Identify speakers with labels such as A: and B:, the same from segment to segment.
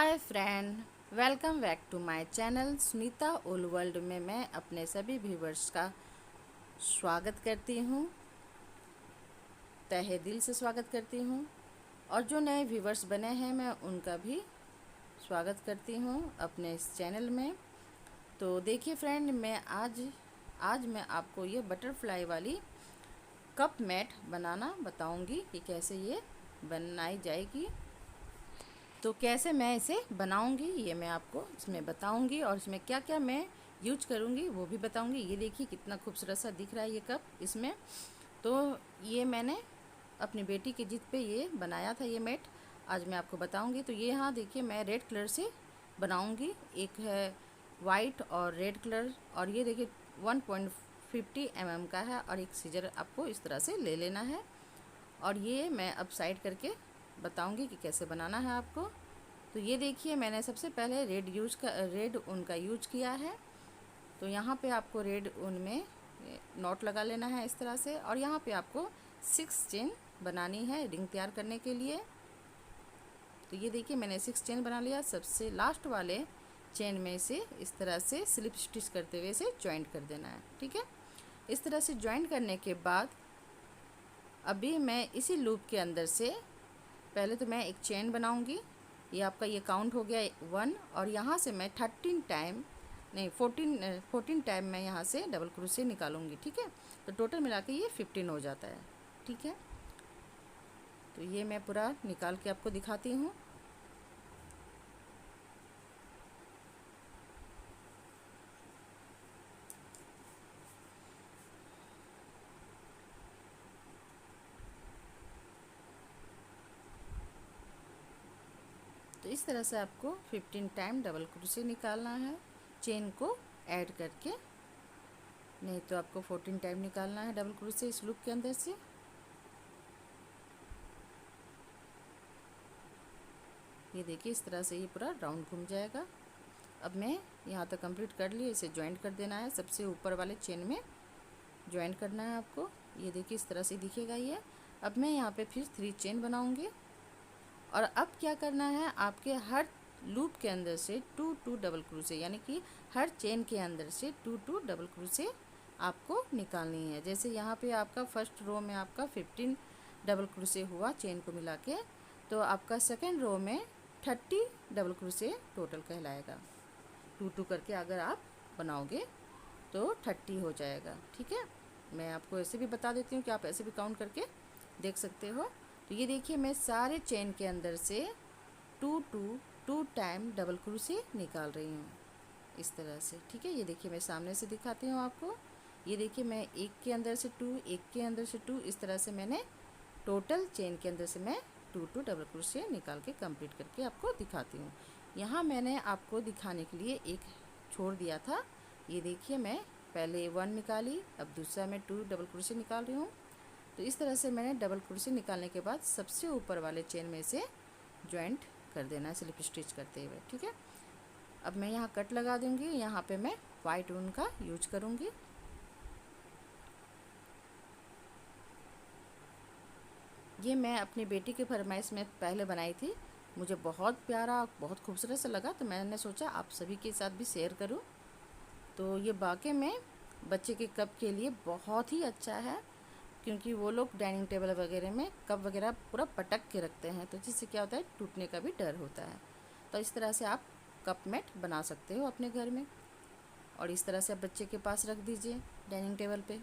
A: Hi friend, welcome back to my channel Sunita all world में मैं अपने सभी व्यूवर्स का स्वागत करती हूँ, तहे दिल से स्वागत करती हूँ। और जो नए व्यूवर्स बने हैं मैं उनका भी स्वागत करती हूँ अपने इस चैनल में। तो देखिए फ्रेंड, आज मैं आपको ये बटरफ्लाई वाली कप मैट बनाना बताऊँगी कि कैसे ये बनाई जाएगी। तो कैसे मैं इसे बनाऊंगी ये मैं आपको इसमें बताऊंगी, और इसमें क्या क्या मैं यूज करूंगी वो भी बताऊंगी। ये देखिए कितना खूबसूरत सा दिख रहा है ये कप इसमें। तो ये मैंने अपनी बेटी की जिद पे ये बनाया था ये मैट, आज मैं आपको बताऊंगी। तो ये यहाँ देखिए मैं रेड कलर से बनाऊंगी, एक है वाइट और रेड कलर, और ये देखिए 1.50 mm का है, और एक सीजर आपको इस तरह से ले लेना है। और ये मैं अब साइड करके बताऊंगी कि कैसे बनाना है आपको। तो ये देखिए मैंने सबसे पहले रेड ऊन का यूज किया है। तो यहाँ पे आपको रेड ऊन में नॉट लगा लेना है इस तरह से, और यहाँ पे आपको 6 चेन बनानी है रिंग तैयार करने के लिए। तो ये देखिए मैंने 6 चेन बना लिया। सबसे लास्ट वाले चेन में से इस तरह से स्लिप स्टिच करते हुए इसे ज्वाइंट कर देना है, ठीक है। इस तरह से ज्वाइंट करने के बाद अभी मैं इसी लूप के अंदर से पहले तो मैं एक चेन बनाऊंगी। ये आपका ये काउंट हो गया 1, और यहाँ से मैं 14 टाइम मैं यहाँ से डबल क्रोशे निकालूंगी, ठीक है। तो टोटल मिला के ये 15 हो जाता है, ठीक है। तो ये मैं पूरा निकाल के आपको दिखाती हूँ। तो इस तरह से आपको 15 टाइम डबल क्रोशे निकालना है चेन को ऐड करके, नहीं तो आपको 14 टाइम निकालना है डबल क्रोशे इस लूप के अंदर से। ये देखिए इस तरह से ये पूरा राउंड घूम जाएगा। अब मैं यहाँ तक कंप्लीट कर लिए, इसे ज्वाइंट कर देना है, सबसे ऊपर वाले चेन में ज्वाइंट करना है आपको। ये देखिए इस तरह से दिखेगा ये। अब मैं यहाँ पे फिर 3 चेन बनाऊँगी, और अब क्या करना है, आपके हर लूप के अंदर से 2 डबल क्रोशे, यानी कि हर चेन के अंदर से 2 डबल क्रोशे आपको निकालनी है। जैसे यहाँ पे आपका फर्स्ट रो में आपका 15 डबल क्रोशे हुआ चेन को मिला के, तो आपका सेकेंड रो में 30 डबल क्रोशे टोटल कहलाएगा। 2 करके अगर आप बनाओगे तो 30 हो जाएगा, ठीक है। मैं आपको ऐसे भी बता देती हूँ कि आप ऐसे भी काउंट करके देख सकते हो। तो ये देखिए मैं सारे चेन के अंदर से 2 टाइम डबल क्रोशे निकाल रही हूँ इस तरह से, ठीक है। ये देखिए मैं सामने से दिखाती हूँ आपको। ये देखिए मैं एक के अंदर से 2, एक के अंदर से 2, इस तरह से मैंने टोटल चेन के अंदर से मैं 2 डबल क्रोशे निकाल के कंप्लीट करके आपको दिखाती हूँ। यहाँ मैंने आपको दिखाने के लिए एक छोड़ दिया था। ये देखिए मैं पहले 1 निकाली, अब दूसरा मैं 2 डबल क्रोशे निकाल रही हूँ। तो इस तरह से मैंने डबल क्रोशे निकालने के बाद सबसे ऊपर वाले चेन में से ज्वाइंट कर देना है स्लिप स्टिच करते हुए, ठीक है। अब मैं यहाँ कट लगा दूँगी। यहाँ पे मैं वाइट ऊन का यूज करूँगी। ये मैं अपनी बेटी की फरमाइश में पहले बनाई थी, मुझे बहुत प्यारा बहुत खूबसूरत सा लगा, तो मैंने सोचा आप सभी के साथ भी शेयर करूँ। तो ये वाकई में बच्चे के कप के लिए बहुत ही अच्छा है, क्योंकि वो लोग डाइनिंग टेबल वगैरह में कप वगैरह पूरा पटक के रखते हैं, तो जिससे क्या होता है टूटने का भी डर होता है। तो इस तरह से आप कप मैट बना सकते हो अपने घर में, और इस तरह से आप बच्चे के पास रख दीजिए डाइनिंग टेबल पे।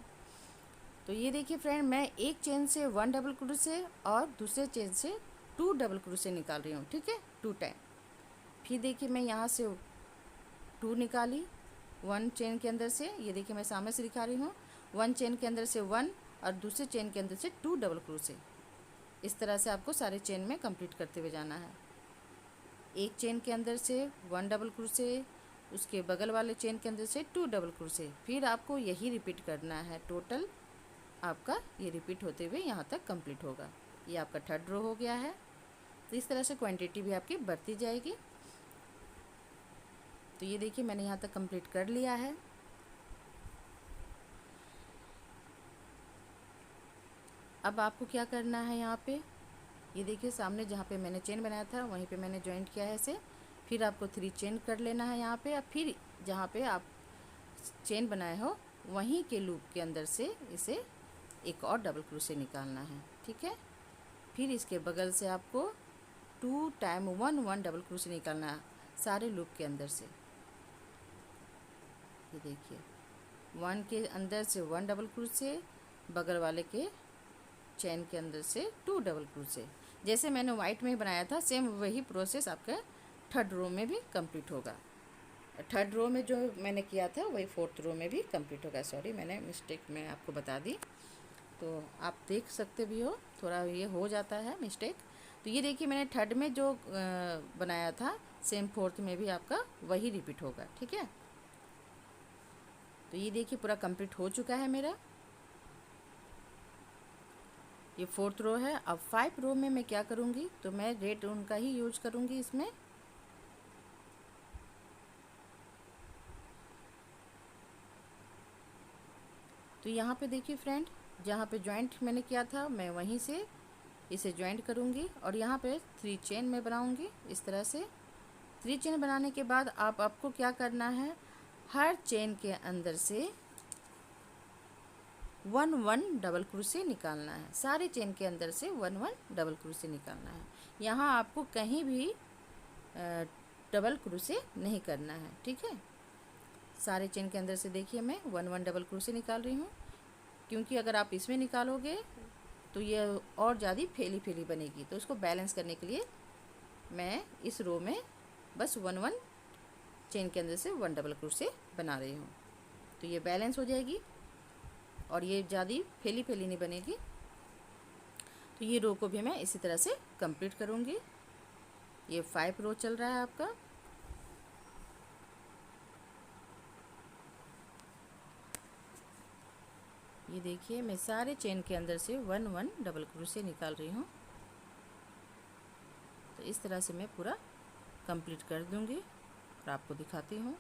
A: तो ये देखिए फ्रेंड, मैं एक चेन से 1 डबल क्रोशे और दूसरे चेन से 2 डबल क्रोशे निकाल रही हूँ, ठीक है, 2 टाइम। फिर देखिए मैं यहाँ से 2 निकाली 1 चेन के अंदर से। ये देखिए मैं सामने से दिखा रही हूँ, 1 चेन के अंदर से 1 और दूसरे चेन के अंदर से 2 डबल क्रोशे। इस तरह से आपको सारे चेन में कंप्लीट करते हुए जाना है। एक चेन के अंदर से 1 डबल क्रोशे, उसके बगल वाले चेन के अंदर से 2 डबल क्रोशे, फिर आपको यही रिपीट करना है। टोटल आपका ये रिपीट होते हुए यहाँ तक कंप्लीट होगा। ये आपका थर्ड रो हो गया है। तो इस तरह से क्वांटिटी भी आपकी बढ़ती जाएगी। तो ये देखिए मैंने यहाँ तक कंप्लीट कर लिया है। अब आपको क्या करना है, यहाँ पे ये देखिए सामने जहाँ पे मैंने चेन बनाया था वहीं पे मैंने ज्वाइंट किया है इसे। फिर आपको 3 चेन कर लेना है यहाँ पे, और फिर जहाँ पे आप चेन बनाए हो वहीं के लूप के अंदर से इसे एक और डबल क्रोशे निकालना है, ठीक है। फिर इसके बगल से आपको 2 टाइम 1 डबल क्रोशे निकालना है सारे लूप के अंदर से। ये देखिए 1 के अंदर से 1 डबल क्रोशे, बगल वाले के चेन के अंदर से 2 डबल क्रोशे। जैसे मैंने वाइट में बनाया था सेम वही प्रोसेस आपका थर्ड रो में भी कंप्लीट होगा। थर्ड रो में जो मैंने किया था वही फोर्थ रो में भी कंप्लीट होगा। सॉरी, मैंने मिस्टेक में आपको बता दी, तो आप देख सकते भी हो, थोड़ा ये हो जाता है मिस्टेक। तो ये देखिए मैंने थर्ड में जो बनाया था सेम फोर्थ में भी आपका वही रिपीट होगा, ठीक है। तो ये देखिए पूरा कंप्लीट हो चुका है मेरा, ये फोर्थ रो है। अब 5 रो में मैं क्या करूँगी, तो मैं रेड ऊन का ही यूज करूँगी इसमें। तो यहाँ पे देखिए फ्रेंड, जहाँ पे जॉइंट मैंने किया था मैं वहीं से इसे जॉइंट करूँगी और यहाँ पे 3 चेन में बनाऊँगी इस तरह से। 3 चेन बनाने के बाद आपको क्या करना है, हर चेन के अंदर से 1 डबल क्रोशे निकालना है। सारे चेन के अंदर से 1 डबल क्रोशे निकालना है। यहाँ आपको कहीं भी डबल क्रोशे नहीं करना है, ठीक है। सारे चेन के अंदर से देखिए मैं 1 डबल क्रोशे निकाल रही हूँ, क्योंकि अगर आप इसमें निकालोगे तो ये और ज़्यादा फैली बनेगी। तो उसको बैलेंस करने के लिए मैं इस रो में बस 1 चेन के अंदर से 1 डबल क्रोशे बना रही हूँ, तो ये बैलेंस हो जाएगी और ये ज़्यादा फैली नहीं बनेगी। तो ये रो को भी मैं इसी तरह से कंप्लीट करूँगी। ये 5 रो चल रहा है आपका। ये देखिए मैं सारे चेन के अंदर से 1 डबल क्रोशे निकाल रही हूँ। तो इस तरह से मैं पूरा कंप्लीट कर दूँगी और आपको दिखाती हूँ।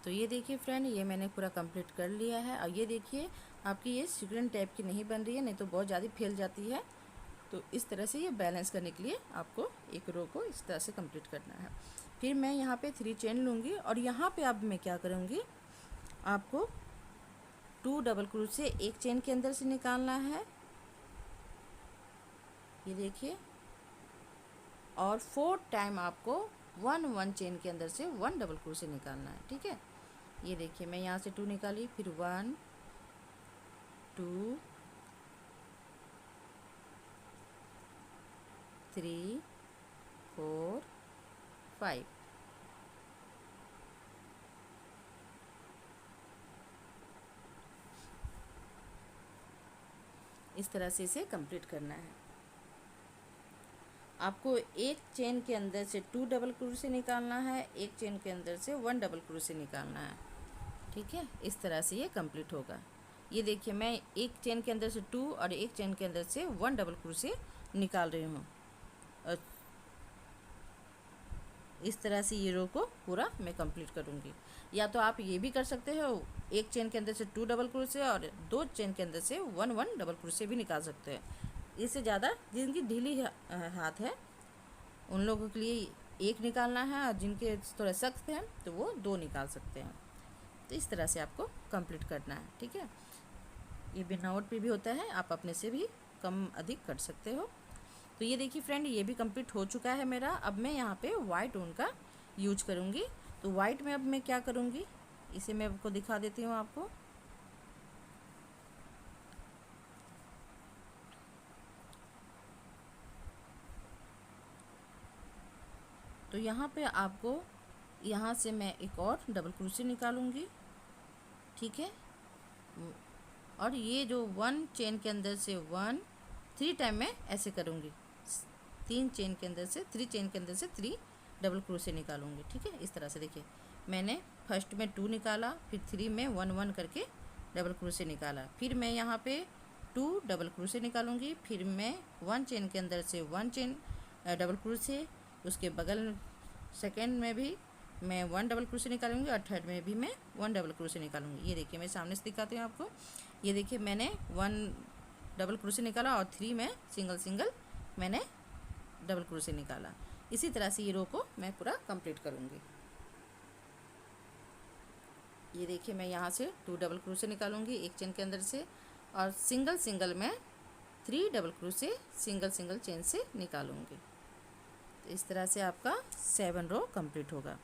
A: तो ये देखिए फ्रेंड, ये मैंने पूरा कंप्लीट कर लिया है। और ये देखिए आपकी ये सीक्वेंस टाइप की नहीं बन रही है, नहीं तो बहुत ज़्यादा फैल जाती है। तो इस तरह से ये बैलेंस करने के लिए आपको एक रो को इस तरह से कंप्लीट करना है। फिर मैं यहाँ पे 3 चेन लूँगी और यहाँ पे अब मैं क्या करूँगी, आपको 2 डबल क्रोशे एक चेन के अंदर से निकालना है, ये देखिए। और 4 टाइम आपको 1 चेन के अंदर से 1 डबल क्रोशे निकालना है, ठीक है। ये देखिए मैं यहाँ से 2 निकाली, फिर 1 2 3 4 5। इस तरह से इसे कंप्लीट करना है। आपको एक चेन के अंदर से 2 डबल क्रोशे निकालना है, एक चेन के अंदर से 1 डबल क्रोशे निकालना है, ठीक है। इस तरह से ये कंप्लीट होगा। ये देखिए मैं एक चेन के अंदर से 2 और एक चेन के अंदर से 1 डबल क्रोशे निकाल रही हूँ। इस तरह से ये रो को पूरा मैं कंप्लीट करूँगी। या तो आप ये भी कर सकते हो, एक चेन के अंदर से 2 डबल क्रोशे और 2 चेन के अंदर से 1 डबल क्रोशे भी निकाल सकते हैं। इससे ज़्यादा जिनकी ढीली हाथ है उन लोगों के लिए एक निकालना है, और जिनके थोड़ा सख्त हैं तो वो 2 निकाल सकते हैं। तो इस तरह से आपको कंप्लीट करना है, ठीक है। ये बनावट पे भी होता है, आप अपने से भी कम अधिक कर सकते हो। तो ये देखिए फ्रेंड, ये भी कंप्लीट हो चुका है मेरा। अब मैं यहाँ पे वाइट ऊन का यूज करूँगी। तो वाइट में अब मैं क्या करूँगी, इसे मैं आपको दिखा देती हूँ आपको। तो यहाँ पे आपको यहाँ से मैं एक और डबल क्रोशे निकालूंगी, ठीक है। और ये जो 1 चेन के अंदर से 1 3 टाइम मैं ऐसे करूँगी, 3 चेन के अंदर से 3 चेन के अंदर से 3 डबल क्रोशे निकालूंगी, ठीक है। इस तरह से देखिए मैंने फर्स्ट में 2 निकाला, फिर 3 में 1 करके डबल क्रोशे निकाला, फिर मैं यहाँ पे 2 डबल क्रोशे निकालूंगी, फिर मैं 1 चेन के अंदर से 1 चेन डबल क्रोशे, उसके बगल सेकेंड में भी मैं 1 डबल क्रोशे निकालूंगी और थर्ड में भी मैं 1 डबल क्रोशे निकालूंगी। ये देखिए मैं सामने से दिखाती हूँ आपको। ये देखिए मैंने 1 डबल क्रोशे निकाला और 3 में सिंगल सिंगल मैंने डबल क्रोशे निकाला। इसी तरह से ये रो को मैं पूरा कंप्लीट करूँगी। ये देखिए मैं यहाँ से 2 डबल क्रोशे निकालूंगी एक चेन के अंदर से, और सिंगल सिंगल मैं 3 double crochet single single chain से निकालूंगी। तो इस तरह से आपका 7 रो कंप्लीट होगा।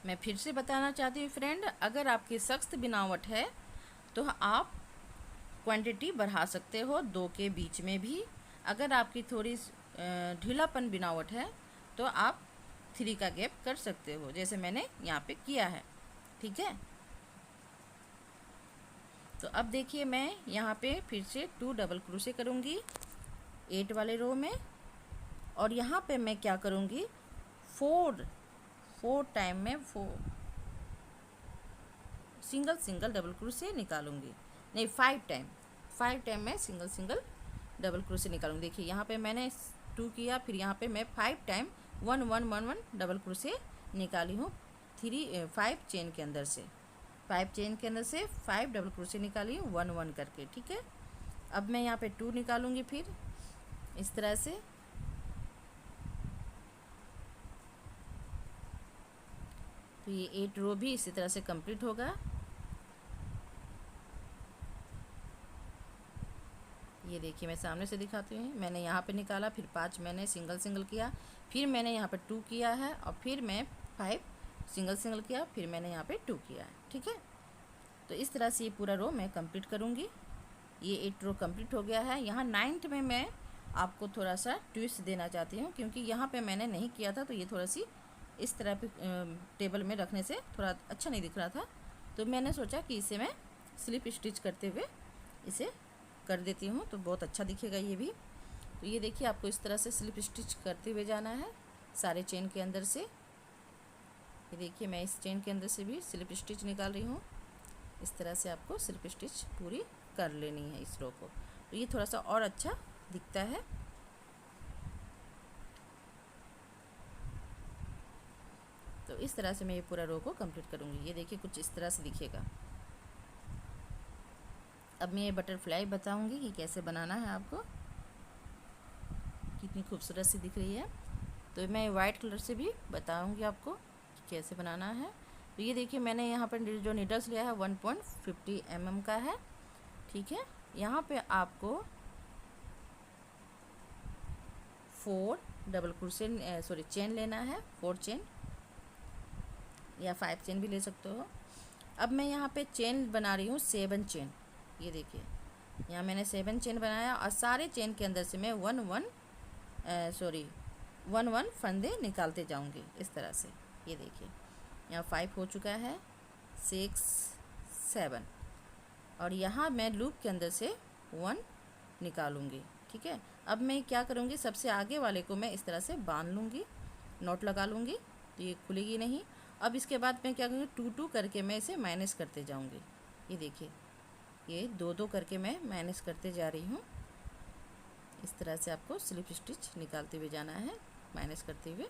A: मैं फिर से बताना चाहती हूँ फ्रेंड, अगर आपकी सख्त बनावट है तो आप क्वांटिटी बढ़ा सकते हो 2 के बीच में भी। अगर आपकी थोड़ी ढीलापन बनावट है तो आप 3 का गैप कर सकते हो, जैसे मैंने यहाँ पे किया है। ठीक है, तो अब देखिए मैं यहाँ पे फिर से 2 डबल क्रोशे करूँगी 8 वाले रो में, और यहाँ पे मैं क्या करूँगी 4 टाइम में 4 सिंगल सिंगल डबल क्रोशे निकालूंगी, नहीं 5 टाइम मैं सिंगल सिंगल डबल क्रोशे निकालूंगी। देखिए यहाँ पे मैंने 2 किया, फिर यहाँ पे मैं 5 टाइम 1 1 1 1 डबल क्रोशे निकाली हूँ 5 चेन के अंदर से, 5 चेन के अंदर से 5 डबल क्रोशे निकाली हूँ 1 1 करके। ठीक है, अब मैं यहाँ पे 2 निकालूंगी फिर इस तरह से। तो ये 8 रो भी इसी तरह से कंप्लीट होगा। ये देखिए मैं सामने से दिखाती हूँ। मैंने यहाँ पे निकाला, फिर 5 मैंने सिंगल सिंगल किया, फिर मैंने यहाँ पे 2 किया है, और फिर मैं 5 सिंगल सिंगल किया, फिर मैंने यहाँ पे 2 किया है। ठीक है, तो इस तरह से ये पूरा रो मैं कंप्लीट करूँगी। ये 8 रो कंप्लीट हो गया है। यहाँ 9th में मैं आपको थोड़ा सा ट्विस्ट देना चाहती हूँ, क्योंकि यहाँ पे मैंने नहीं किया था, तो ये थोड़ा सी इस तरह पे टेबल में रखने से थोड़ा अच्छा नहीं दिख रहा था, तो मैंने सोचा कि इसे मैं स्लिप स्टिच करते हुए इसे कर देती हूँ, तो बहुत अच्छा दिखेगा ये भी। तो ये देखिए आपको इस तरह से स्लिप स्टिच करते हुए जाना है सारे चेन के अंदर से। ये देखिए मैं इस चेन के अंदर से भी स्लिप स्टिच निकाल रही हूँ। इस तरह से आपको स्लिप स्टिच पूरी कर लेनी है इस रो को, तो ये थोड़ा सा और अच्छा दिखता है। तो इस तरह से मैं ये पूरा रो को कंप्लीट करूँगी। ये देखिए कुछ इस तरह से दिखेगा। अब मैं ये बटरफ्लाई बताऊँगी कि कैसे बनाना है आपको, कितनी खूबसूरत सी दिख रही है। तो मैं वाइट कलर से भी बताऊँगी आपको कि कैसे बनाना है। तो ये देखिए मैंने यहाँ पर जो नीडल्स लिया है 1.50 mm का है। ठीक है, यहाँ पे आपको 4 डबल क्रोशे चेन लेना है, 4 चेन या 5 चेन भी ले सकते हो। अब मैं यहाँ पे चेन बना रही हूँ 7 चेन। ये देखिए यहाँ मैंने 7 चेन बनाया, और सारे चेन के अंदर से मैं 1 1 फंदे निकालते जाऊँगी इस तरह से। ये देखिए यहाँ 5 हो चुका है, 6 7, और यहाँ मैं लूप के अंदर से 1 निकालूंगी। ठीक है, अब मैं क्या करूँगी, सबसे आगे वाले को मैं इस तरह से बांध लूँगी, नॉट लगा लूँगी, तो ये खुलेगी नहीं। अब इसके बाद मैं क्या करूँगी 2 2 करके मैं इसे माइनस करते जाऊँगी। ये देखिए ये 2 2 करके मैं माइनस करते जा रही हूँ। इस तरह से आपको स्लिप स्टिच निकालते हुए जाना है माइनस करते हुए।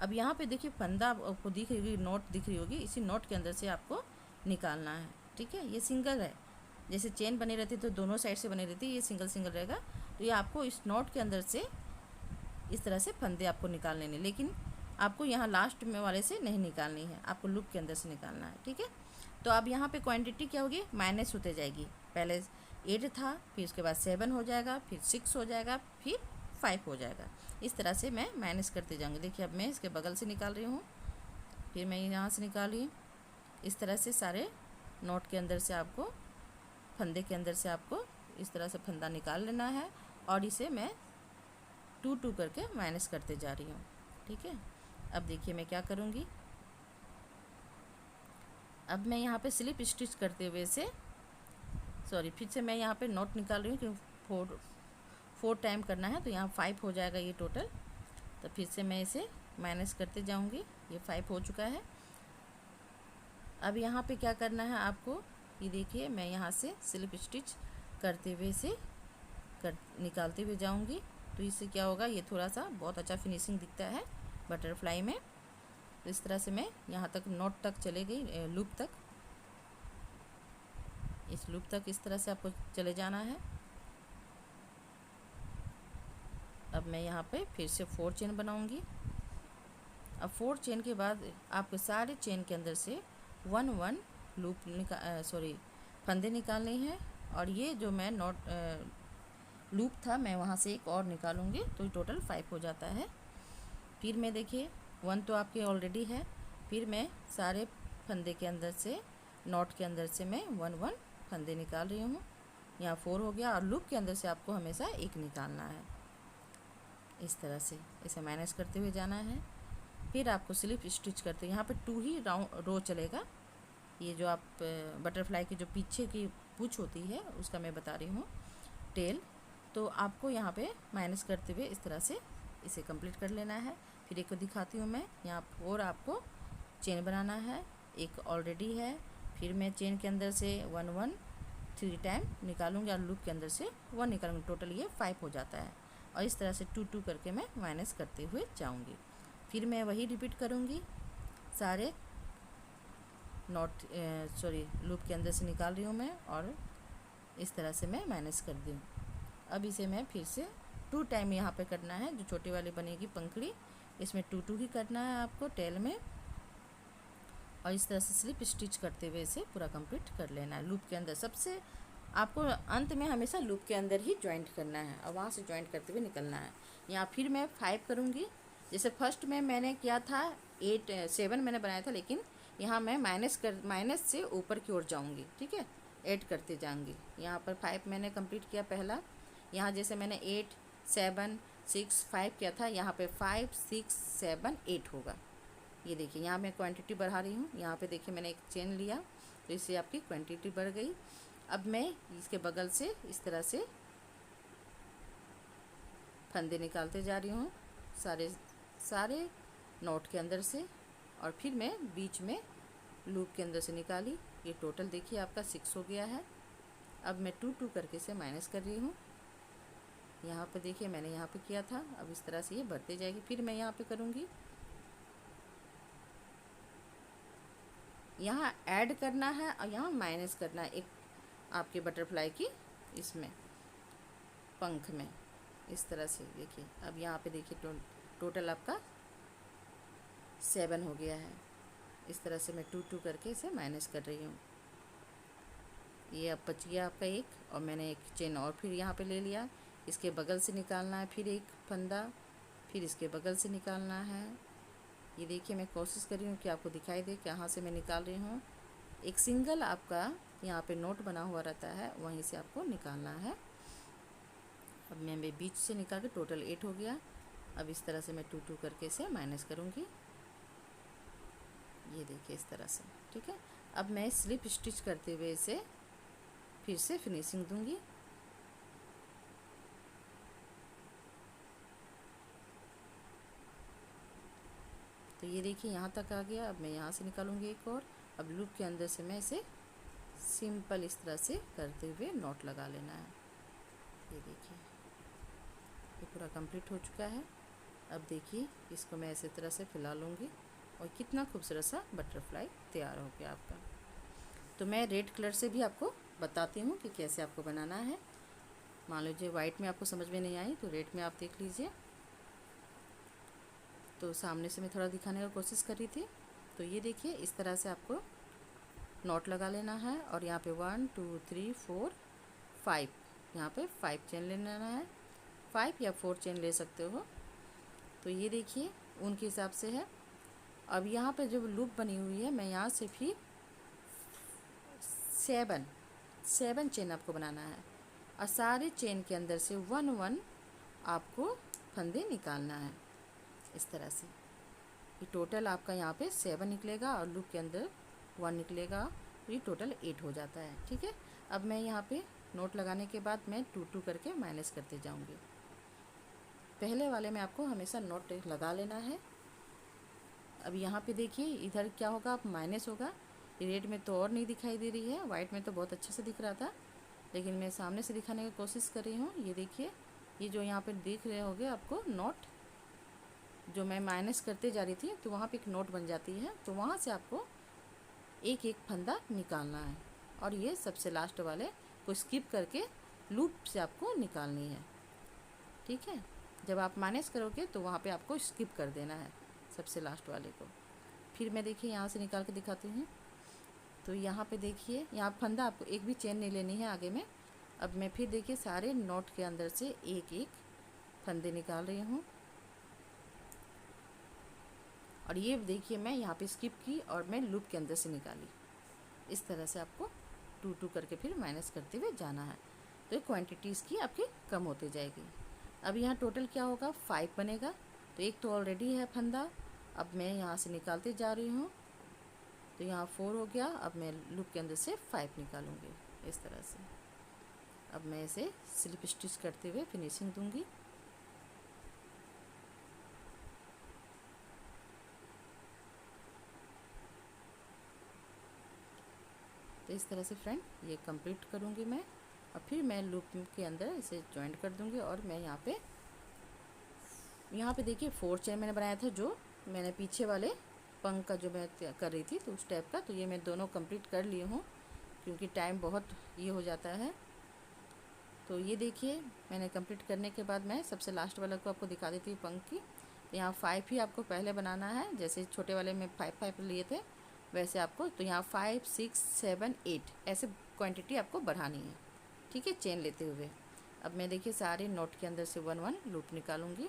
A: अब यहाँ पे देखिए फंदा आपको दिख रही होगी, नोट दिख रही होगी, इसी नोट के अंदर से आपको निकालना है। ठीक है, ये सिंगल है, जैसे चेन बनी रहती तो दोनों साइड से बनी रहती, ये सिंगल सिंगल रहेगा। तो ये आपको इस नोट के अंदर से इस तरह से फंदे आपको निकालने हैं, लेकिन आपको यहाँ लास्ट में वाले से नहीं निकालनी है, आपको लूप के अंदर से निकालना है। ठीक है, तो अब यहाँ पे क्वांटिटी क्या होगी, माइनस होते जाएगी। पहले 8 था, फिर उसके बाद 7 हो जाएगा, फिर 6 हो जाएगा, फिर 5 हो जाएगा। इस तरह से मैं माइनस करते जाऊँगी। देखिए अब मैं इसके बगल से निकाल रही हूँ, फिर मैं यहाँ से निकाली। इस तरह से सारे नोट के अंदर से आपको, फंदे के अंदर से आपको इस तरह से फंदा निकाल लेना है, और इसे मैं 2 2 करके माइनस करते जा रही हूँ। ठीक है, अब देखिए मैं क्या करूँगी, अब मैं यहाँ पे स्लिप स्टिच करते हुए से फिर से मैं यहाँ पे नोट निकाल रही हूँ, क्योंकि 4 टाइम करना है, तो यहाँ 5 हो जाएगा ये टोटल। तो फिर से मैं इसे माइनस करते जाऊँगी। ये 5 हो चुका है। अब यहाँ पे क्या करना है आपको, ये देखिए मैं यहाँ से स्लिप स्टिच करते हुए से निकालते हुए जाऊँगी। तो इससे क्या होगा, ये थोड़ा सा बहुत अच्छा फिनिशिंग दिखता है बटरफ्लाई में। तो इस तरह से मैं यहाँ तक नॉट तक चले गई, लूप तक, इस लूप तक इस तरह से आपको चले जाना है। अब मैं यहाँ पे फिर से 4 चेन बनाऊँगी। अब 4 चेन के बाद आपको सारे चेन के अंदर से 1 लूप फंदे निकालने हैं। और ये जो मैं लूप था मैं वहाँ से एक और निकालूंगी, तो टोटल 5 हो जाता है। फिर मैं देखिए 1 तो आपके ऑलरेडी है, फिर मैं सारे फंदे के अंदर से, नॉट के अंदर से मैं 1 फंदे निकाल रही हूँ। यहाँ 4 हो गया, और लूप के अंदर से आपको हमेशा एक निकालना है। इस तरह से इसे मैनेज करते हुए जाना है। फिर आपको स्लिप स्टिच करते यहाँ पे 2 ही रो चलेगा। ये जो आप बटरफ्लाई की जो पीछे की पूँछ होती है उसका मैं बता रही हूँ, टेल। तो आपको यहाँ पे माइनस करते हुए इस तरह से इसे कंप्लीट कर लेना है। फिर एक को दिखाती हूँ मैं, यहाँ और आपको चेन बनाना है, एक ऑलरेडी है। फिर मैं चेन के अंदर से 1 3 टाइम निकालूंगी और लूप के अंदर से 1 निकालूंगी, टोटल ये 5 हो जाता है। और इस तरह से 2 करके मैं माइनस करते हुए जाऊंगी। फिर मैं वही रिपीट करूंगी, सारे लूप के अंदर से निकाल रही हूँ मैं, और इस तरह से मैं माइनस कर दूँ। अब इसे मैं फिर से 2 टाइम यहाँ पे करना है। जो छोटी वाली बनेगी पंखड़ी, इसमें 2 ही करना है आपको टेल में, और इस तरह से स्लिप स्टिच करते हुए इसे पूरा कंप्लीट कर लेना है। लूप के अंदर सबसे आपको अंत में हमेशा लूप के अंदर ही जॉइंट करना है, और वहाँ से जॉइंट करते हुए निकलना है। यहाँ फिर मैं 5 करूँगी। जैसे फर्स्ट में मैंने किया था 7 मैंने बनाया था, लेकिन यहाँ मैं माइनस से ऊपर की ओर जाऊँगी, ठीक है, ऐड करते जाऊँगी। यहाँ पर 5 मैंने कंप्लीट किया पहला। यहाँ जैसे मैंने 8 7 6 5 किया था, यहाँ पे 5 6 7 8 होगा। ये देखिए यहाँ मैं क्वांटिटी बढ़ा रही हूँ। यहाँ पे देखिए मैंने एक चेन लिया, तो इससे आपकी क्वांटिटी बढ़ गई। अब मैं इसके बगल से इस तरह से फंदे निकालते जा रही हूँ सारे नॉट के अंदर से, और फिर मैं बीच में लूप के अंदर से निकाली। ये टोटल देखिए आपका 6 हो गया है। अब मैं 2 करके से माइनस कर रही हूँ। यहाँ पे देखिए मैंने यहाँ पे किया था, अब इस तरह से ये बढ़ते जाएगी। फिर मैं यहाँ पे करूँगी, यहाँ ऐड करना है और यहाँ माइनस करना है एक आपके बटरफ्लाई की इसमें पंख में, इस तरह से देखिए। अब यहाँ पे देखिए टोटल आपका 7 हो गया है। इस तरह से मैं 2 करके इसे माइनस कर रही हूँ। ये अब बच गया आपका एक, और मैंने एक चेन और फिर यहाँ पे ले लिया। इसके बगल से निकालना है फिर एक फंदा, फिर इसके बगल से निकालना है। ये देखिए मैं कोशिश कर रही हूँ कि आपको दिखाई दे कहाँ से मैं निकाल रही हूँ। एक सिंगल आपका यहाँ पे नोट बना हुआ रहता है, वहीं से आपको निकालना है। अब मैं बीच से निकाल के टोटल 8 हो गया। अब इस तरह से मैं 2 करके इसे माइनस करूँगी। ये देखिए इस तरह से, ठीक है। अब मैं स्लिप स्टिच करते हुए इसे फिर से फिनिशिंग दूंगी। तो ये देखिए यहाँ तक आ गया। अब मैं यहाँ से निकालूंगी एक और। अब लूप के अंदर से मैं इसे सिंपल इस तरह से करते हुए नॉट लगा लेना है। ये देखिए ये पूरा कंप्लीट हो चुका है। अब देखिए इसको मैं ऐसे तरह से फैला लूँगी, और कितना खूबसूरत सा बटरफ्लाई तैयार हो गया आपका। तो मैं रेड कलर से भी आपको बताती हूँ कि कैसे आपको बनाना है। मान लीजिए वाइट में आपको समझ में नहीं आई, तो रेड में आप देख लीजिए। तो सामने से मैं थोड़ा दिखाने की कोशिश कर रही थी। तो ये देखिए इस तरह से आपको नॉट लगा लेना है, और यहाँ पे 1 2 3 4 5, यहाँ पे 5 चेन ले लेना है। 5 या 4 चेन ले सकते हो। तो ये देखिए उनके हिसाब से है। अब यहाँ पे जो लूप बनी हुई है, मैं यहाँ से फिर 7 चेन आपको बनाना है, और सारे चेन के अंदर से 1 आपको फंदे निकालना है। इस तरह से ये टोटल आपका यहाँ पे 7 निकलेगा, और लूप के अंदर 1 निकलेगा, तो ये टोटल 8 हो जाता है, ठीक है। अब मैं यहाँ पे नोट लगाने के बाद मैं 2 करके माइनस करते जाऊँगी। पहले वाले में आपको हमेशा नोट लगा लेना है। अब यहाँ पे देखिए इधर क्या होगा, आप माइनस होगा, रेड में तो और नहीं दिखाई दे रही है, वाइट में तो बहुत अच्छे से दिख रहा था, लेकिन मैं सामने से दिखाने की कोशिश कर रही हूँ। ये देखिए, ये जो यहाँ पे दिख रहे होंगे आपको नोट, जो मैं माइनस करते जा रही थी तो वहाँ पे एक नोट बन जाती है, तो वहाँ से आपको एक एक फंदा निकालना है और ये सबसे लास्ट वाले को स्किप करके लूप से आपको निकालनी है। ठीक है, जब आप माइनस करोगे तो वहाँ पे आपको स्किप कर देना है सबसे लास्ट वाले को। फिर मैं देखिए यहाँ से निकाल के दिखाती हूँ। तो यहाँ पे देखिए, यहाँ फंदा आपको एक भी चेन नहीं लेनी है आगे में। अब मैं फिर देखिए सारे नोट के अंदर से एक एक फंदे निकाल रही हूँ और ये देखिए मैं यहाँ पे स्किप की और मैं लूप के अंदर से निकाली। इस तरह से आपको 2 करके फिर माइनस करते हुए जाना है, तो ये क्वांटिटी इसकी आपकी कम होती जाएगी। अब यहाँ टोटल क्या होगा, 5 बनेगा। तो एक तो ऑलरेडी है फंदा, अब मैं यहाँ से निकालते जा रही हूँ, तो यहाँ 4 हो गया। अब मैं लूप के अंदर से 5 निकालूंगी इस तरह से। अब मैं इसे स्लिप स्टिच करते हुए फिनिशिंग दूंगी। तो इस तरह से फ्रेंड ये कंप्लीट करूँगी मैं, और फिर मैं लूप के अंदर इसे जॉइंट कर दूँगी। और मैं यहाँ पे देखिए 4 चेन मैंने बनाया था, जो मैंने पीछे वाले पंख का जो मैं कर रही थी तो उस टाइप का, तो ये मैं दोनों कंप्लीट कर ली हूँ क्योंकि टाइम बहुत ये हो जाता है। तो ये देखिए मैंने कंप्लीट करने के बाद मैं सबसे लास्ट वाला को आपको दिखा देती हूँ पंख की। यहाँ 5 ही आपको पहले बनाना है, जैसे छोटे वाले में 5 लिए थे वैसे आपको, तो यहाँ 5 6 7 8 ऐसे क्वांटिटी आपको बढ़ानी है। ठीक है, चेन लेते हुए। अब मैं देखिए सारे नोट के अंदर से 1 1 लूप निकालूंगी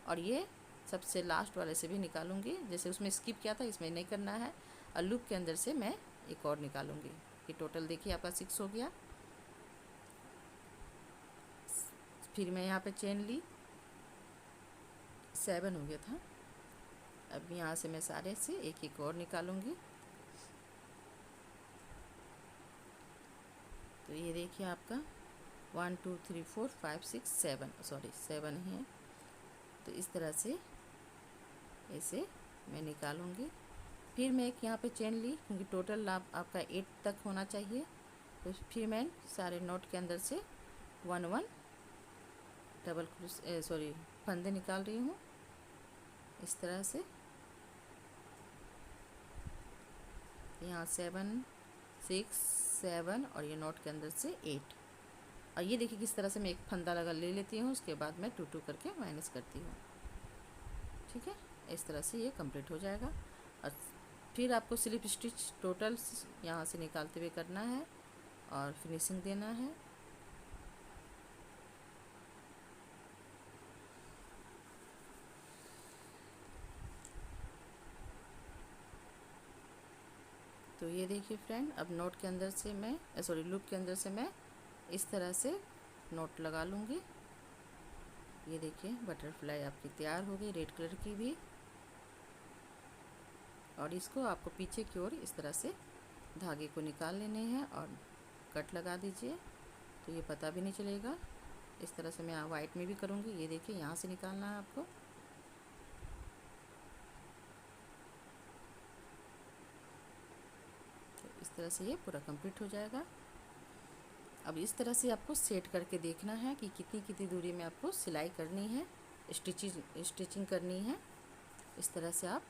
A: और ये सबसे लास्ट वाले से भी निकालूंगी, जैसे उसमें स्किप किया था इसमें नहीं करना है। और लूप के अंदर से मैं एक और निकालूंगी। ये टोटल देखिए आपका 6 हो गया। फिर मैं यहाँ पे चेन ली, 7 हो गया था। अब यहाँ से मैं सारे से एक एक और निकालूंगी। तो ये देखिए आपका 1 2 3 4 5 6 7, सॉरी 7 ही है। तो इस तरह से इसे मैं निकालूंगी। फिर मैं एक यहाँ पे चेन ली, क्योंकि टोटल आपका 8 तक होना चाहिए। तो फिर मैं सारे नोट के अंदर से 1 1 डबल सॉरी फंदे निकाल रही हूँ इस तरह से। यहाँ 7 6 7 और ये नोट के अंदर से 8। और ये देखिए किस तरह से मैं एक फंदा लगा ले लेती हूँ, उसके बाद मैं 2 करके माइनस करती हूँ। ठीक है, इस तरह से ये कंप्लीट हो जाएगा। और फिर आपको स्लिप स्टिच टोटल यहाँ से निकालते हुए करना है और फिनिशिंग देना है। तो ये देखिए फ्रेंड, अब नोट के अंदर से मैं सॉरी लूप के अंदर से मैं इस तरह से नोट लगा लूँगी। ये देखिए बटरफ्लाई आपकी तैयार हो गई, रेड कलर की भी। और इसको आपको पीछे की ओर इस तरह से धागे को निकाल लेने हैं और कट लगा दीजिए, तो ये पता भी नहीं चलेगा। इस तरह से मैं वाइट में भी करूँगी। ये देखिए यहाँ से निकालना है आपको। तो इस तरह से ये पूरा कंप्लीट हो जाएगा। अब इस तरह से आपको सेट करके देखना है कि कितनी कितनी दूरी में आपको सिलाई करनी है, स्टिचिंग करनी है। इस तरह से आप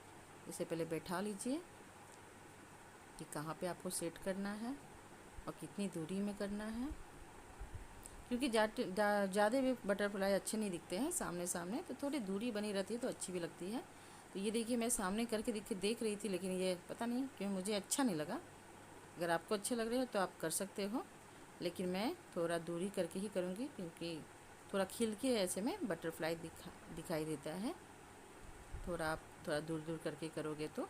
A: इसे पहले बैठा लीजिए कि कहाँ पे आपको सेट करना है और कितनी दूरी में करना है, क्योंकि ज़्यादा भी बटरफ्लाई अच्छे नहीं दिखते हैं सामने सामने, तो थोड़ी दूरी बनी रहती है तो अच्छी भी लगती है। तो ये देखिए मैं सामने करके देख रही थी, लेकिन ये पता नहीं क्यों मुझे अच्छा नहीं लगा। अगर आपको अच्छे लग रहे हो तो आप कर सकते हो, लेकिन मैं थोड़ा दूरी करके ही करूँगी, क्योंकि थोड़ा खिल के ऐसे में बटरफ्लाई दिखाई देता है। आप थोड़ा दूर दूर करके करोगे तो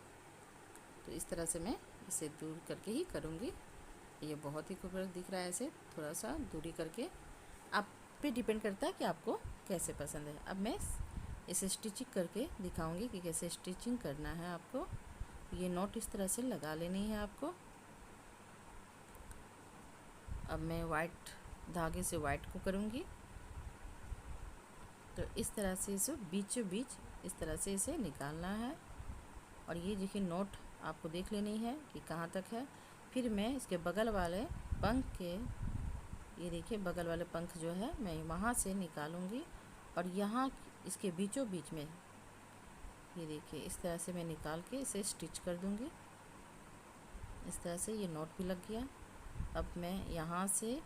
A: इस तरह से मैं इसे दूर करके ही करूँगी। ये बहुत ही खूबसूरत दिख रहा है, ऐसे थोड़ा सा दूरी करके। आप पे डिपेंड करता है कि आपको कैसे पसंद है। अब मैं इसे स्टिचिंग करके दिखाऊंगी कि कैसे स्टिचिंग करना है आपको। ये नॉट इस तरह से लगा लेनी है आपको। अब मैं वाइट धागे से वाइट को करूँगी, तो इस तरह से इसे बीचों बीच इस तरह से इसे निकालना है। और ये देखिए नोट आपको देख लेनी है कि कहाँ तक है। फिर मैं इसके बगल वाले पंख के, ये देखिए बगल वाले पंख जो है मैं वहाँ से निकालूंगी और यहाँ इसके बीचों बीच में ये देखिए इस तरह से मैं निकाल के इसे स्टिच कर दूंगी। इस तरह से ये नॉट भी लग गया। अब मैं यहाँ से,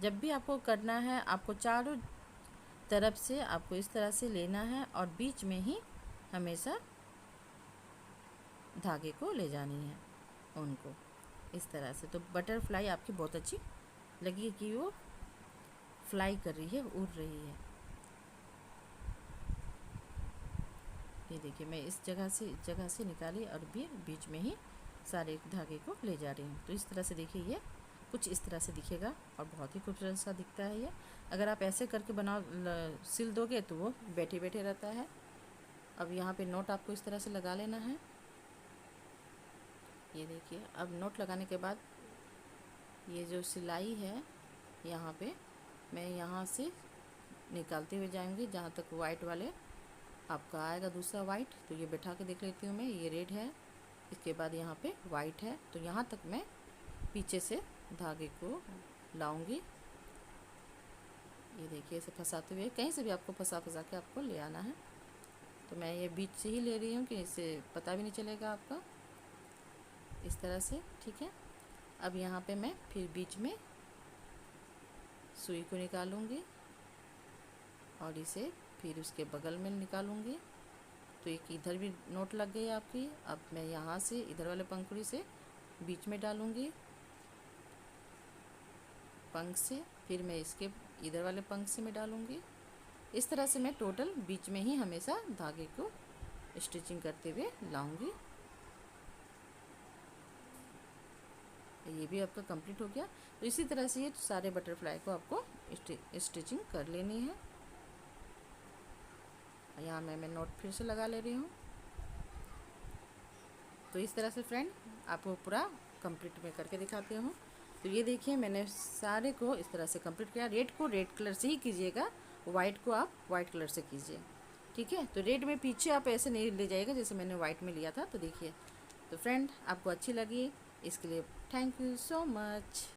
A: जब भी आपको करना है आपको चारों तरफ से आपको इस तरह से लेना है और बीच में ही हमेशा धागे को ले जानी है उनको इस तरह से। तो बटरफ्लाई आपकी बहुत अच्छी लगी कि वो फ्लाई कर रही है, उड़ रही है। ये देखिए मैं इस जगह से निकाली और भी बीच में ही सारे धागे को ले जा रही हूँ। तो इस तरह से देखिए ये कुछ इस तरह से दिखेगा और बहुत ही खूबसूरत सा दिखता है ये। अगर आप ऐसे करके सिल दोगे तो वो बैठे बैठे रहता है। अब यहाँ पे नोट आपको इस तरह से लगा लेना है। ये देखिए अब नोट लगाने के बाद ये जो सिलाई है यहाँ पे मैं यहाँ से निकालते हुए जाएंगे जहाँ तक वाइट वाले आपका आएगा दूसरा वाइट। तो ये बैठा के देख लेती हूँ मैं, ये रेड है, इसके बाद यहाँ पे वाइट है। तो यहाँ तक मैं पीछे से धागे को लाऊंगी। ये देखिए इसे फंसाते हुए, कहीं से भी आपको फंसा के आपको ले आना है। तो मैं ये बीच से ही ले रही हूँ कि इससे पता भी नहीं चलेगा आपका, इस तरह से, ठीक है। अब यहाँ पे मैं फिर बीच में सुई को निकालूंगी और इसे फिर उसके बगल में निकालूंगी। तो एक इधर भी नोट लग गई आपकी। अब मैं यहाँ से इधर वाले पंखुड़ी से बीच में डालूंगी पंख से, फिर मैं इसके इधर वाले पंख से मैं डालूंगी। इस तरह से मैं टोटल बीच में ही हमेशा धागे को स्टिचिंग करते हुए लाऊंगी। ये भी आपका कंप्लीट हो गया। तो इसी तरह से ये सारे बटरफ्लाई को आपको स्टिचिंग कर लेनी है। यहाँ मैं नोट फिर से लगा ले रही हूँ। तो इस तरह से फ्रेंड आपको पूरा कंप्लीट में करके दिखाती हूँ। तो ये देखिए मैंने सारे को इस तरह से कंप्लीट किया। रेड को रेड कलर से ही कीजिएगा, वाइट को आप वाइट कलर से कीजिए, ठीक है। तो रेड में पीछे आप ऐसे नहीं ले जाइएगा जैसे मैंने वाइट में लिया था। तो देखिए, तो फ्रेंड आपको अच्छी लगी, इसके लिए थैंक यू सो मच।